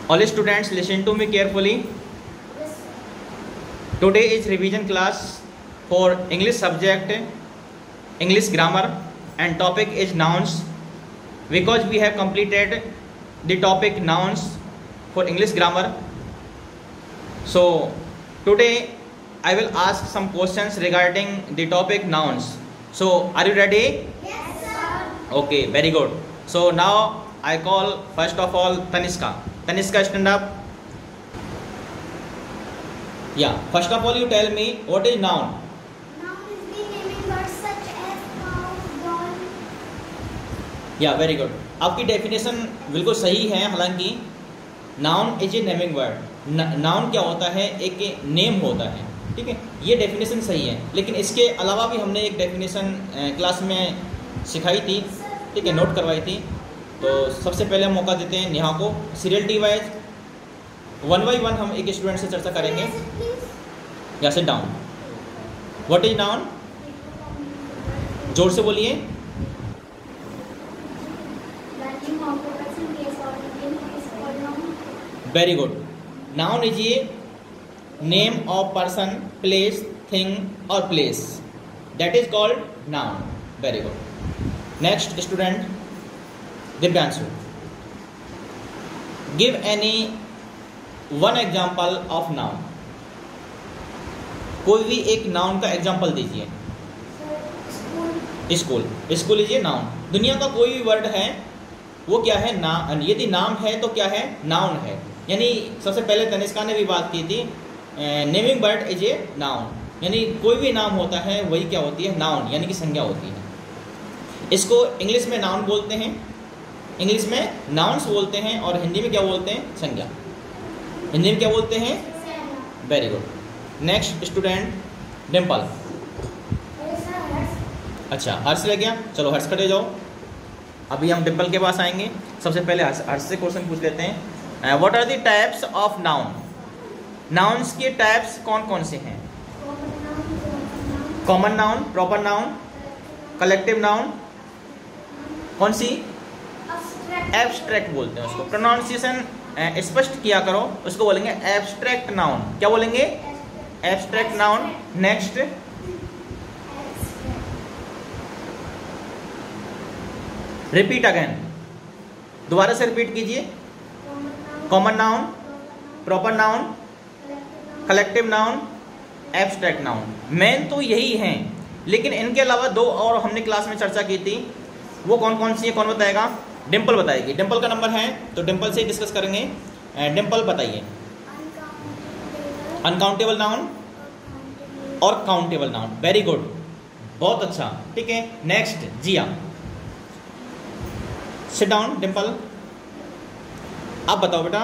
All students listen to me carefully. Today is revision class for English subject, English grammar, and topic is nouns. Because we have completed the topic nouns for English grammar. So today I will ask some questions regarding the topic nouns. So are you ready? Yes, sir. Okay, very good. So now I call first of all Taniska. Taniska, stand up. Yeah, first of all you tell me what is noun? Noun is the naming words such as cow, doll. या very good. आपकी definition बिल्कुल सही है. हालांकि noun is A naming word. Noun क्या होता है? एक नेम होता है. ठीक है, ये डेफिनेशन सही है. लेकिन इसके अलावा भी हमने एक डेफिनेशन क्लास में सिखाई थी. ठीक है, नोट करवाई थी. तो सबसे पहले हम मौका देते हैं नेहा को. सीरियलिटी वाइज 1 by 1 हम एक स्टूडेंट से चर्चा करेंगे. या sit down. What is noun? जोर से बोलिए. Very good. नाउन इज ये name of person, place, thing और place. That is called noun. Very good. Next student Divyanshu. Give any one example of noun. कोई भी एक नाउन का एग्जाम्पल दीजिए. स्कूल. स्कूल इज ये नाउन. दुनिया का कोई भी वर्ड है वो क्या है? यदि नाम है तो क्या है? नाउन है. यानी सबसे पहले तनिष्का ने भी बात की थी, naming word is a noun. यानी कोई भी नाम होता है वही क्या होती है? नाउन, यानी कि संज्ञा होती है. इसको इंग्लिश में नाउन बोलते हैं, इंग्लिश में नाउन्स बोलते हैं, और हिंदी में क्या बोलते हैं? संज्ञा. हिंदी में क्या बोलते हैं? Very good. Next student Dimple. अच्छा, हर्ष रह गया. चलो हर्ष खड़े जाओ. अभी हम डिम्पल के पास आएंगे. सबसे पहले हर्ष से क्वेश्चन पूछ लेते हैं. What are the types of noun? Nouns के टाइप्स कौन कौन से हैं? Common noun, proper noun, collective noun, कौन सी? एब्स्ट्रैक्ट बोलते हैं उसको. प्रोनाउंसिएशन स्पष्ट किया करो. उसको बोलेंगे एब्स्ट्रैक्ट नाउन. क्या बोलेंगे? Abstract noun. Next repeat again. दोबारा से रिपीट कीजिए. Common noun, proper noun, collective noun, abstract noun. Main तो यही हैं, लेकिन इनके अलावा दो और हमने क्लास में चर्चा की थी. वो कौन कौन सी है? कौन बताएगा? डिम्पल बताएगी. डिम्पल का नंबर है तो डिम्पल से ही डिस्कस करेंगे. डिम्पल बताइए. अनकाउंटेबल नाउन और काउंटेबल नाउन. वेरी गुड, बहुत अच्छा. ठीक है, next Jiya. Sit down. Dimple आप बताओ बेटा.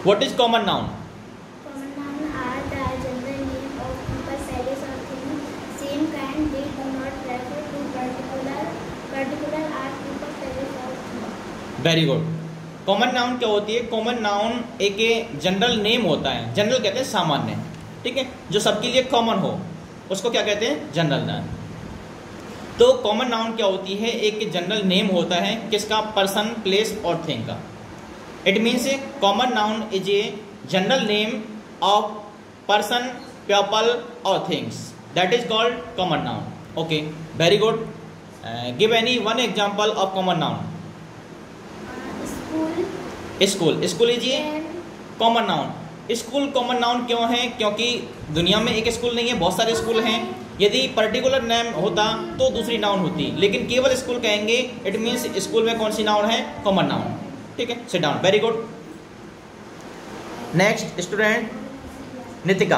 What is common noun? Very good. Common noun क्या होती है? कॉमन नाउन एक जनरल नेम होता है. जनरल कहते हैं सामान्य. ठीक है, जो सबके लिए कॉमन हो उसको क्या कहते हैं? General noun. तो कॉमन नाउन क्या होती है? एक जनरल नेम होता है. किसका? पर्सन, प्लेस और थिंग का. It means common noun is a general name of person, people और things. That is called common noun. Okay, very good. Give any one example of common noun. School. School is a common noun. School common noun क्यों है? क्योंकि दुनिया में एक school नहीं है, बहुत सारे स्कूल हैं. यदि पर्टिकुलर नेम होता तो दूसरी नाउन होती, लेकिन केवल स्कूल कहेंगे. इट मीन्स स्कूल में कौन सी नाउन है? Common noun. ठीक है, sit down. Very good. Next student Nitika.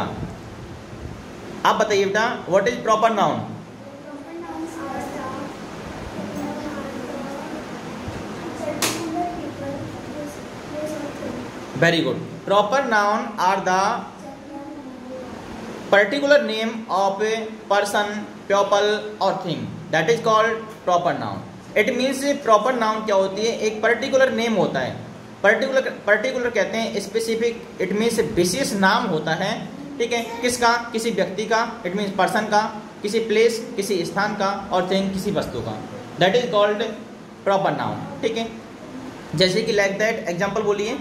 आप बताइए बेटा, what is proper noun? Very good. Proper noun are the particular name of a person, people और thing. That is called proper noun. It means proper noun क्या होती है? एक particular name होता है. पर्टिकुलर कहते हैं स्पेसिफिक. इट मीन्स विशेष नाम होता है. ठीक है, किसका? किसी व्यक्ति का. इट मीन्स पर्सन का, किसी प्लेस, किसी स्थान का, और थिंग किसी वस्तु का. That is called proper noun. ठीक है, जैसे कि लाइक दैट, एग्जाम्पल बोलिए।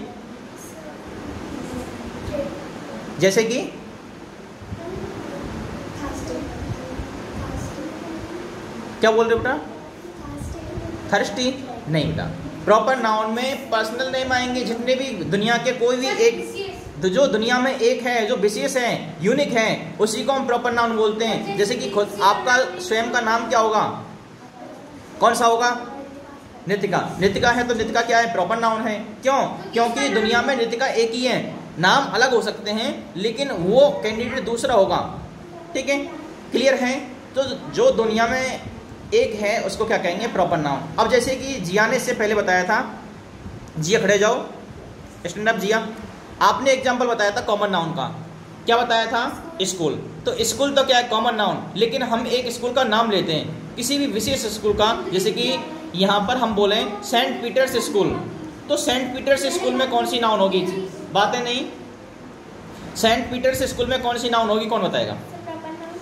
जैसे कि क्या बोल रहे हो बेटा? थर्स्टी नहीं बेटा। प्रॉपर नाउन में पर्सनल नेम आएंगे, जितने भी दुनिया के कोई भी एक जो दुनिया में एक है, जो विशेष है, यूनिक है, उसी को हम प्रॉपर नाउन बोलते हैं। जैसे कि खुद आपका स्वयं का नाम क्या होगा? कौन सा होगा? नितिका। नितिका है तो नितिका क्या है? प्रॉपर नाउन है। क्यों? क्योंकि दुनिया में नितिका एक ही है, नाम अलग हो सकते हैं लेकिन वो कैंडिडेट दूसरा होगा। ठीक है, क्लियर है? तो जो दुनिया में एक है उसको क्या कहेंगे? Proper noun. अब जैसे कि जिया ने इससे पहले बताया था, जिया खड़े जाओ, स्टैंड अप जिया। आपने एग्जांपल बताया था कॉमन नाउन का, क्या बताया था? स्कूल। तो स्कूल तो क्या है? Common noun. लेकिन हम एक स्कूल का नाम लेते हैं, किसी भी विशेष स्कूल का, जैसे कि यहाँ पर हम बोले सेंट पीटर्स स्कूल, तो सेंट पीटर्स स्कूल में कौन सी नाउन होगी? बातें नहीं। सेंट पीटर्स स्कूल में कौन सी नाउन होगी? कौन बताएगा?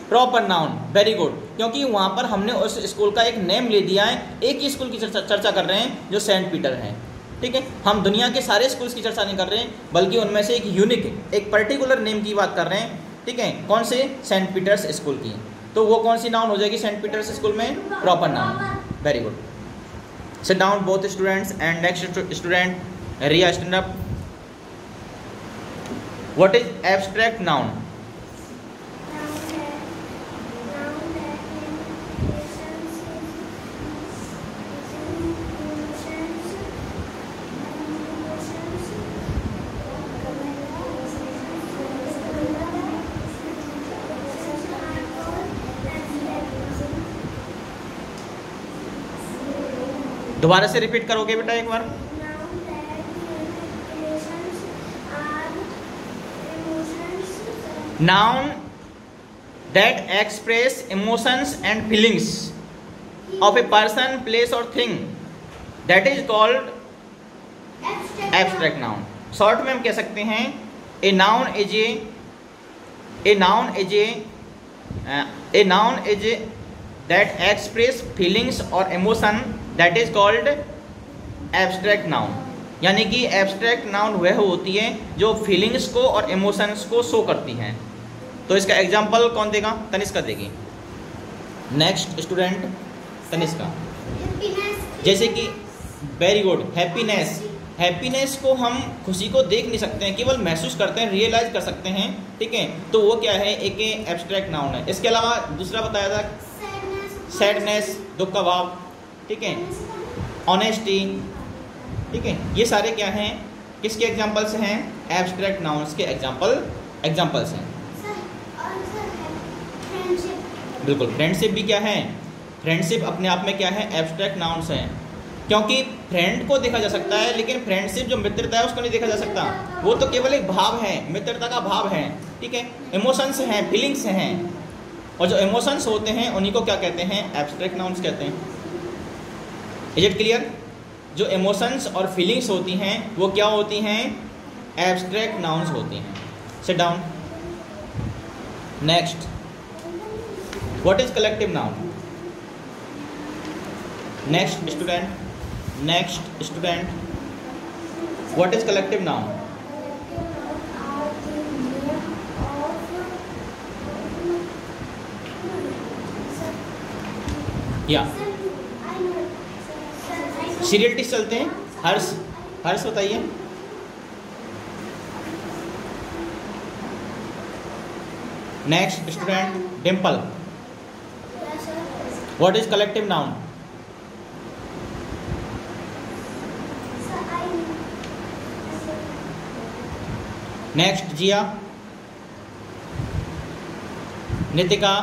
Proper noun. Very good. क्योंकि वहां पर हमने उस स्कूल का एक नेम ले दिया है, एक ही स्कूल की चर्चा कर रहे हैं जो सेंट पीटर है। ठीक है, हम दुनिया के सारे स्कूल्स की चर्चा नहीं कर रहे हैं, बल्कि उनमें से एक यूनिक, एक पर्टिकुलर नेम की बात कर रहे हैं। ठीक है, कौन से? सेंट पीटर्स स्कूल की। तो वो कौन सी नाउन हो जाएगी सेंट पीटर्स स्कूल में? Proper noun. Very good. Sit down both students and next student Riya, stand up. What is abstract noun? दोबारा से रिपीट करोगे बेटा एक बार? Noun that express emotions and feelings of a person, place और thing, that is called abstract noun. Short में हम कह सकते हैं a noun is a that express feelings और emotion, that is called abstract noun. यानी कि एब्स्ट्रैक्ट नाउन वह होती है जो फीलिंग्स को और इमोशंस को शो करती हैं। तो इसका एग्जांपल कौन देगा? तनिष्का देगी। Next student Tanishka. जैसे कि वेरी गुड, हैप्पीनेस। हैप्पीनेस को हम खुशी को देख नहीं सकते हैं, केवल महसूस करते हैं, रियलाइज कर सकते हैं। ठीक है, तो वो क्या है? एक एब्स्ट्रैक्ट नाउन है। इसके अलावा दूसरा बताया था सैडनेस, दुख का भाव। ठीक है, ऑनेस्टी। ठीक है, ये सारे क्या हैं? किसके एग्जांपल्स हैं? एब्स्ट्रैक्ट नाउन्स के एग्जांपल्स हैं। बिल्कुल, फ्रेंडशिप भी क्या है? फ्रेंडशिप अपने आप में क्या है? एब्स्ट्रैक्ट नाउन्स हैं। क्योंकि फ्रेंड को देखा जा सकता है, लेकिन फ्रेंडशिप जो मित्रता है उसको नहीं देखा जा सकता। वो तो केवल एक भाव है, मित्रता का भाव है। ठीक है, इमोशंस हैं, फीलिंग्स हैं, और जो इमोशंस होते हैं उन्हीं को क्या कहते हैं? एब्स्ट्रैक्ट नाउन्स कहते हैं। Is it clear? जो इमोशंस और फीलिंग्स होती हैं वो क्या होती हैं? एब्स्ट्रैक्ट नाउन्स होती हैं। Sit down. Next, what is collective noun? Next student, what is collective noun? या सीरियल टिक्स चलते हैं। हर्ष बताइए। Next student Dimple, what is collective noun? Next Jiya. Nitika.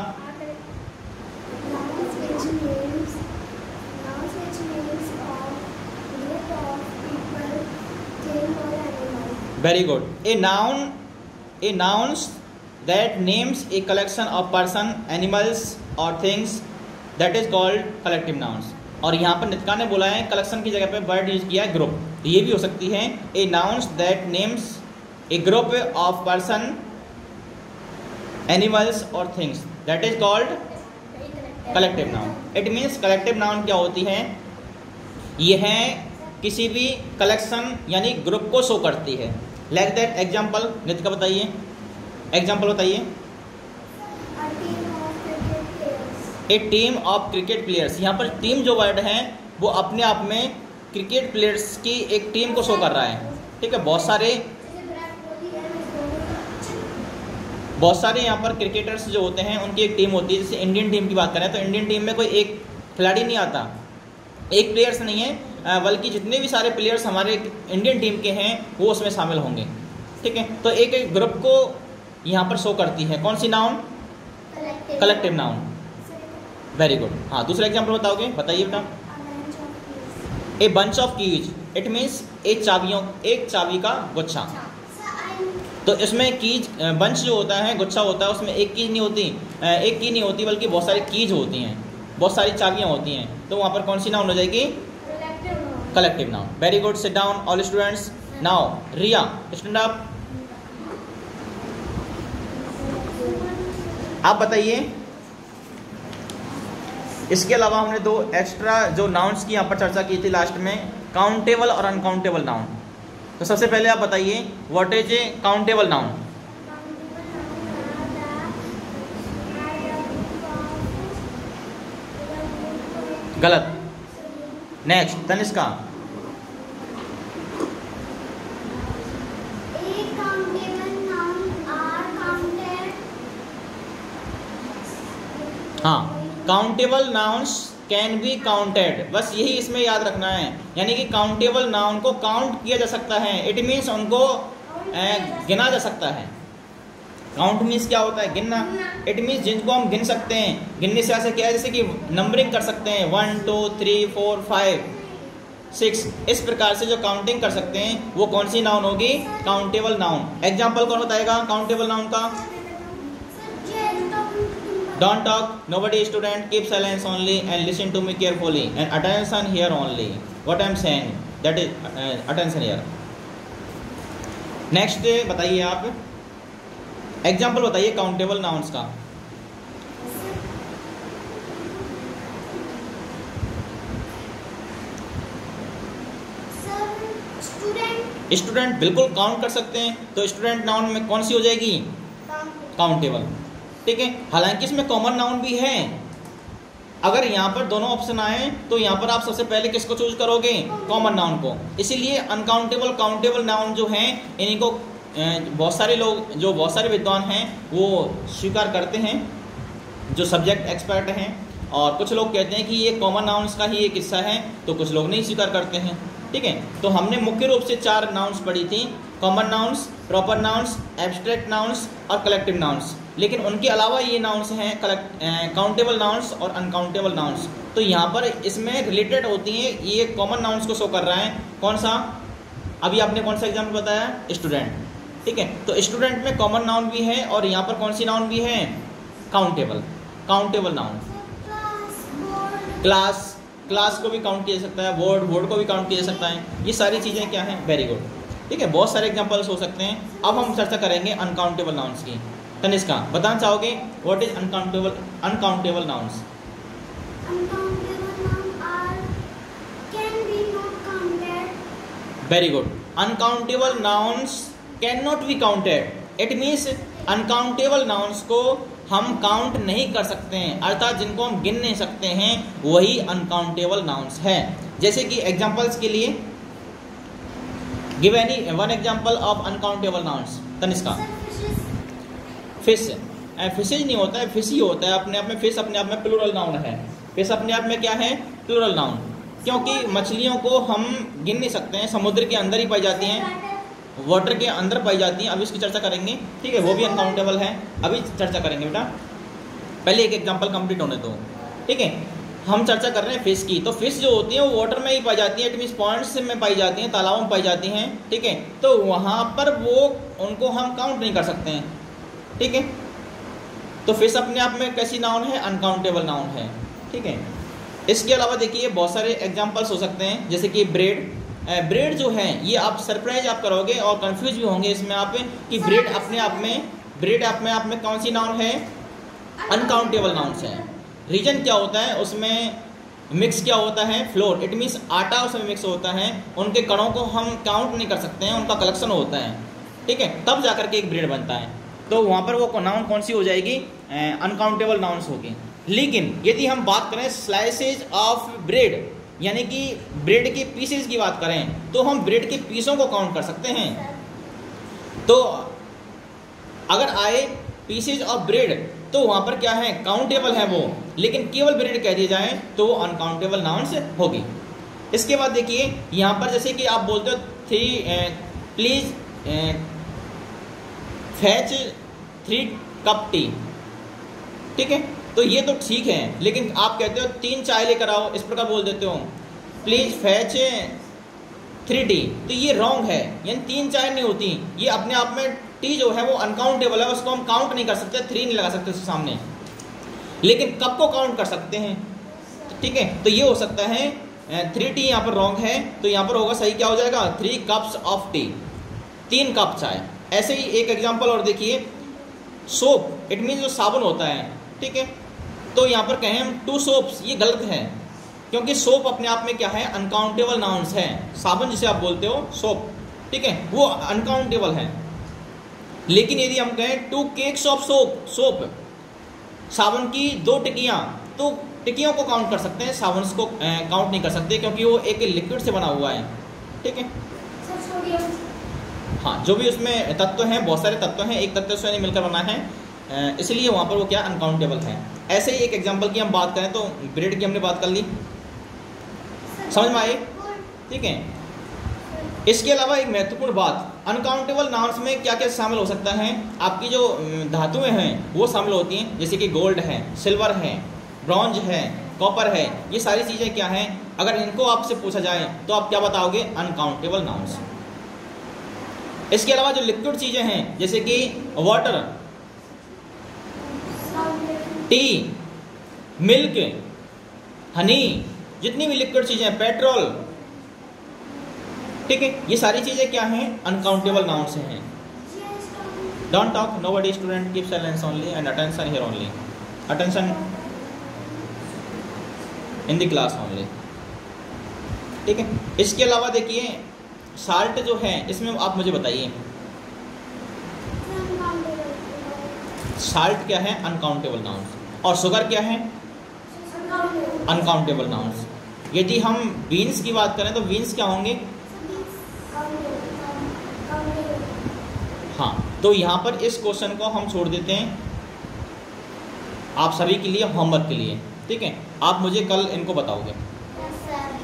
Very good. A nouns that names a collection of person, animals or things, that is called collective nouns. और यहाँ पर नितिका ने बोला है कलेक्शन की जगह पे वर्ड यूज किया है ग्रुप, तो ये भी हो सकती है a nouns that names a group of person, animals or things, that is called collective noun. It means collective noun क्या होती है? ये है किसी भी कलेक्शन यानी ग्रुप को शो करती है। लाइक दैट एग्जाम्पल नितिका बताइए, एग्जाम्पल बताइए। ए टीम ऑफ क्रिकेट प्लेयर्स, यहाँ पर टीम जो वर्ड है वो अपने आप में क्रिकेट प्लेयर्स की एक टीम को शो कर रहा है। ठीक है, बहुत सारे यहाँ पर क्रिकेटर्स जो होते हैं उनकी एक टीम होती है। जैसे इंडियन टीम की बात करें तो इंडियन टीम में कोई एक खिलाड़ी नहीं आता, एक प्लेयर्स नहीं है, बल्कि जितने भी सारे प्लेयर्स हमारे इंडियन टीम के हैं वो उसमें शामिल होंगे। ठीक है, तो एक ग्रुप को यहाँ पर शो करती है। कौन सी noun? Collective noun. Very good. हाँ, दूसरा एग्जाम्पल बताओगे? बताइए बेटा। A bunch of keys, it means एक चाबी का गुच्छा। तो इसमें कीज बंच जो होता है, गुच्छा होता है, उसमें एक की नहीं होती बल्कि बहुत सारी कीज होती हैं, बहुत सारी चाबियां होती हैं। तो वहाँ पर कौन सी नाउन हो जाएगी? Collective noun. Very good, sit down all students. Now Riya, stand up. आप बताइए, इसके अलावा हमने दो एक्स्ट्रा जो नाउन्स की यहाँ पर चर्चा की थी लास्ट में, काउंटेबल और अनकाउंटेबल नाउन। तो सबसे पहले आप बताइए, what is a countable noun? गलत। नेक्स्ट तनिष्का। हाँ, countable nouns can be counted, बस यही इसमें याद रखना है। यानी कि काउंटेबल नाउन को काउंट किया जा सकता है, इट मीन्स उनको गिना जा सकता है। काउंट मीन्स क्या होता है? गिनना। इट मीन्स जिनको हम गिन सकते हैं। गिनने से ऐसे क्या है, जैसे कि नंबरिंग कर सकते हैं, 1 2 3 4 5 6, इस प्रकार से जो काउंटिंग कर सकते हैं वो कौन सी नाउन होगी? Countable noun. एग्जाम्पल कौन बताएगा काउंटेबल नाउन का? Don't talk, nobody student, keep silence only and listen to me carefully and attention here only. What I am saying, that is attention here. Next बताइए आप, example बताइए countable nouns का। Student बिल्कुल count कर सकते हैं, तो स्टूडेंट नाउन में कौन सी हो जाएगी? काउंटेबल। ठीक है, हालांकि इसमें कॉमन नाउन भी है। अगर यहाँ पर दोनों ऑप्शन आए तो यहाँ पर आप सबसे पहले किसको चूज करोगे? कॉमन नाउन को। इसीलिए अनकाउंटेबल काउंटेबल नाउन जो हैं इनको बहुत सारे लोग, जो बहुत सारे विद्वान हैं वो स्वीकार करते हैं, जो सब्जेक्ट एक्सपर्ट हैं, और कुछ लोग कहते हैं कि ये कॉमन नाउन्स का ही एक हिस्सा है, तो कुछ लोग नहीं स्वीकार करते हैं। ठीक है, तो हमने मुख्य रूप से 4 नाउन्स पढ़ी थी, common nouns, proper nouns, abstract nouns और कलेक्टिव नाउन्स। लेकिन उनके अलावा ये नाउन्स हैं काउंटेबल नाउन्स और अनकाउंटेबल नाउन्स। तो यहाँ पर इसमें रिलेटेड होती हैं, ये कॉमन नाउन्स को शो कर रहा है। कौन सा? अभी आपने कौन सा एग्जाम्पल बताया? स्टूडेंट। ठीक है, तो स्टूडेंट में कॉमन नाउन भी है और यहाँ पर कौन सी नाउन भी है? Countable noun. क्लास को भी काउंट किया जा सकता है, बोर्ड को भी काउंट किया जा सकता है। ये सारी चीज़ें क्या हैं? Very good. ठीक है, बहुत सारे एग्जाम्पल्स हो सकते हैं। अब हम चर्चा करेंगे अनकाउंटेबल नाउन्स की। तनिष्का, बताना चाहोगे what is uncountable nouns? Very good. Uncountable nouns can not be counted. It means uncountable nouns को हम काउंट नहीं कर सकते हैं, अर्थात जिनको हम गिन नहीं सकते हैं वही अनकाउंटेबल नाउन्स है। जैसे कि एग्जांपल्स के लिए give any one example of uncountable nouns. Tanishka. Fish, fishes नहीं होता है, फिश ही होता है अपने आप में। फिश अपने आप में प्लूरल नाउन है। फिश अपने आप में क्या है? प्लूरल नाउन, क्योंकि मछलियों को हम गिन नहीं सकते हैं, समुद्र के अंदर ही पाई जाती हैं, वाटर के अंदर पाई जाती हैं। अभी इसकी चर्चा करेंगे। ठीक है, वो भी अनकाउंटेबल है, अभी चर्चा करेंगे बेटा। पहले एक एग्जांपल कंप्लीट होने दो। ठीक है, हम चर्चा कर रहे हैं फिश की। तो फिश जो होती है वो वाटर में ही पाई जाती है, इट मीन्स पॉइंट्स में पाई जाती हैं, तालाबों में पाई जाती हैं। ठीक है, तो वहाँ पर वो उनको हम काउंट नहीं कर सकते हैं। ठीक है, तो फिश अपने आप में कैसी नाउन है? अनकाउंटेबल नाउन है। ठीक है, इसके अलावा देखिए बहुत सारे एग्जांपल्स हो सकते हैं, जैसे कि ब्रेड जो है, ये आप सरप्राइज आप करोगे और कंफ्यूज भी होंगे इसमें आप कि ब्रेड अपने आप में कौन सी नाउन है? अनकाउंटेबल नाउन्स है। रीजन क्या होता है? उसमें मिक्स क्या होता है, फ्लोर, इट मीन्स आटा उसमें मिक्स होता है, उनके कणों को हम काउंट नहीं कर सकते हैं, उनका कलेक्शन होता है, ठीक है, तब जाकर के एक ब्रेड बनता है। तो वहाँ पर वो नाउन कौन सी हो जाएगी, अनकाउंटेबल नाउन्स होगी। लेकिन यदि हम बात करें स्लाइसेज ऑफ ब्रेड, यानी कि ब्रेड के पीसेस की बात करें, तो हम ब्रेड के पीसों को काउंट कर सकते हैं। तो अगर आए पीसेज ऑफ ब्रेड तो वहाँ पर क्या है, काउंटेबल है वो, लेकिन केवल ब्रेड कह दिया जाए तो वो अनकाउंटेबल नाउन्स होगी। इसके बाद देखिए यहाँ पर जैसे कि आप बोलते हो प्लीज फैच 3 कप टी, ठीक है, तो ये तो ठीक है, लेकिन आप कहते हो 3 चाय लेकर आओ, इस प्रकार बोल देते हो प्लीज फैच 3 टी, तो ये रॉन्ग है, यानी 3 चाय नहीं होती, ये अपने आप में टी जो है वो अनकाउंटेबल है, उसको हम काउंट नहीं कर सकते, 3 नहीं लगा सकते उसके सामने, लेकिन कप को काउंट कर सकते हैं, ठीक है, तो ये हो सकता है 3 टी यहाँ पर रॉन्ग है, तो यहाँ पर होगा सही क्या हो जाएगा 3 कप्स ऑफ टी, 3 कप चाय। ऐसे ही एक एग्जांपल और देखिए, सोप, इट मीन्स जो साबुन होता है, ठीक है, तो यहाँ पर कहें हम 2 सोप्स, ये गलत है, क्योंकि सोप अपने आप में क्या है, अनकाउंटेबल नाउन्स है। साबुन जिसे आप बोलते हो सोप, ठीक है, वो अनकाउंटेबल है। लेकिन यदि हम कहें 2 केक्स ऑफ सोप, साबुन की 2 टिकियाँ, तो टिकियों को काउंट कर सकते हैं, साबुन को काउंट नहीं कर सकते, क्योंकि वो एक लिक्विड से बना हुआ है, ठीक है। हाँ, जो भी उसमें तत्व हैं, बहुत सारे तत्व हैं, एक तत्व से नहीं मिलकर बना है, इसलिए वहाँ पर वो क्या अनकाउंटेबल है। ऐसे ही एक एग्जांपल की हम बात करें तो ब्रेड की हमने बात कर ली, समझ में आई, ठीक है। इसके अलावा एक महत्वपूर्ण बात, अनकाउंटेबल नाउन्स में क्या क्या शामिल हो सकता है, आपकी जो धातुएं हैं वो शामिल होती हैं, जैसे कि गोल्ड है, सिल्वर है, ब्रॉन्ज है, कॉपर है, ये सारी चीज़ें क्या हैं, अगर इनको आपसे पूछा जाए तो आप क्या बताओगे, अनकाउंटेबल नाउन्स। इसके अलावा जो लिक्विड चीज़ें हैं, जैसे कि वाटर, टी, मिल्क, हनी, जितनी भी लिक्विड चीज़ें हैं, पेट्रोल, ठीक है, ये सारी चीज़ें क्या हैं, अनकाउंटेबल नाउन्स हैं। Don't talk, nobody, student keep silence only and attention here only, attention in the class only, ठीक है। इसके अलावा देखिए साल्ट जो है, इसमें आप मुझे बताइए साल्ट क्या है, अनकाउंटेबल नाउन्स, और शुगर क्या है, अनकाउंटेबल नाउन्स। यदि हम बीन्स की बात करें तो बीन्स क्या होंगे, हाँ, तो यहाँ पर इस क्वेश्चन को हम छोड़ देते हैं आप सभी के लिए, होमवर्क के लिए, ठीक है, आप मुझे कल इनको बताओगे।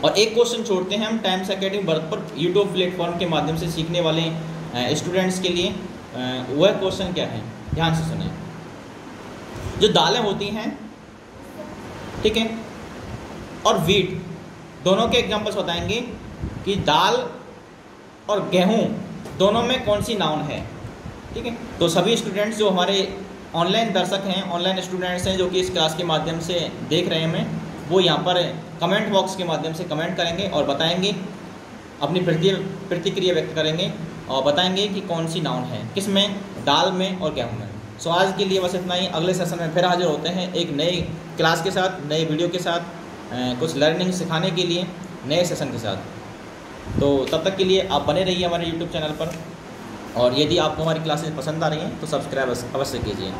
और एक क्वेश्चन छोड़ते हैं हम टाइम्स एकेडमी भारत पर यूट्यूब प्लेटफॉर्म के माध्यम से सीखने वाले स्टूडेंट्स के लिए, वह क्वेश्चन क्या है, ध्यान से सुने। जो दालें होती हैं, ठीक है, और वीट, दोनों के एग्जांपल्स बताएंगे कि दाल और गेहूं दोनों में कौन सी नाउन है, ठीक है। तो सभी स्टूडेंट्स जो हमारे ऑनलाइन दर्शक हैं, ऑनलाइन स्टूडेंट्स हैं, जो कि इस क्लास के माध्यम से देख रहे हैं, वो यहाँ पर कमेंट बॉक्स के माध्यम से कमेंट करेंगे और बताएंगे, अपनी प्रतिक्रिया व्यक्त करेंगे और बताएंगे कि कौन सी नाउन है, किस में, दाल में और गेहूं में। सो आज के लिए बस इतना ही, अगले सेशन में फिर हाजिर होते हैं एक नई क्लास के साथ, नए वीडियो के साथ, कुछ लर्निंग सिखाने के लिए नए सेशन के साथ। तो तब तक के लिए आप बने रहिए हमारे यूट्यूब चैनल पर, और यदि आपको हमारी क्लासेस पसंद आ रही हैं तो सब्सक्राइब अवश्य कीजिए।